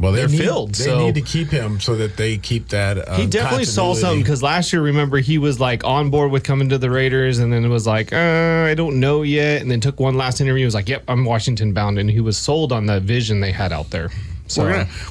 Well, they're filled. They need to keep him so that they keep that. He definitely saw something because last year, remember, he was like on board with coming to the Raiders, and then it was like, I don't know yet, and then took one last interview. He was like, "Yep, I'm Washington bound," and he was sold on the vision they had out there. So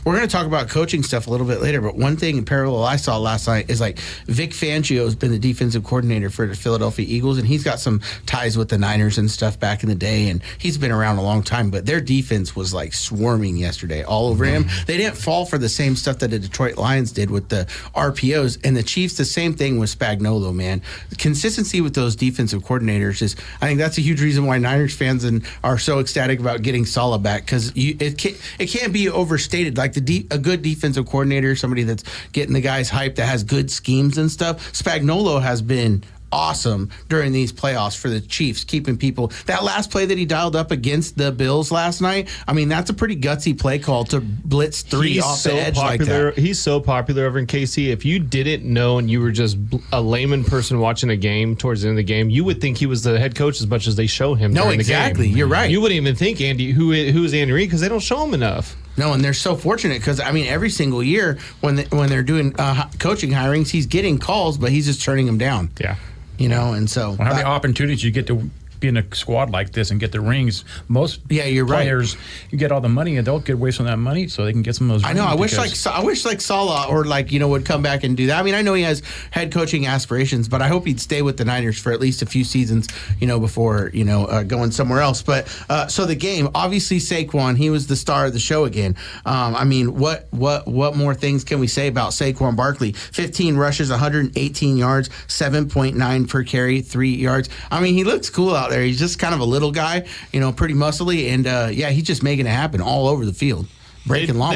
we're gonna talk about coaching stuff a little bit later, but one thing in parallel I saw last night is like Vic Fangio has been the defensive coordinator for the Philadelphia Eagles, and he's got some ties with the Niners and stuff back in the day, and he's been around a long time. But their defense was like swarming yesterday all over him. They didn't fall for the same stuff that the Detroit Lions did with the RPOs, and the Chiefs the same thing with Spagnuolo. Man, the consistency with those defensive coordinators is, I think that's a huge reason why Niners fans are so ecstatic about getting Saleh back, because it can't be overstated. Like a good defensive coordinator, somebody that's getting the guys hyped, that has good schemes and stuff. Spagnuolo has been awesome during these playoffs for the Chiefs, keeping people. That last play that he dialed up against the Bills last night, I mean, that's a pretty gutsy play call to blitz three off the edge like that. He's so popular over in KC. If you didn't know and you were just a layman person watching a game towards the end of the game, you would think he was the head coach as much as they show him. No, exactly. You're right. You wouldn't even think who is Andy Reid, because they don't show him enough. No, and they're so fortunate because, I mean, every single year when they're doing coaching hirings, he's getting calls, but he's just turning them down. Yeah. And so how many opportunities you get to be in a squad like this and get the rings? Most you're players, right. You get all the money and they'll get away from that money so they can get some of those. I know. I wish Saleh or would come back and do that. I mean, I know he has head coaching aspirations, but I hope he'd stay with the Niners for at least a few seasons, before going somewhere else. But so the game, obviously Saquon, he was the star of the show again. I mean, what more things can we say about Saquon Barkley? 15 rushes, 118 yards, 7.9 per carry, 3 yards. I mean, he looks cool out there. He's just kind of a little guy, pretty muscly, and he's just making it happen all over the field, breaking long.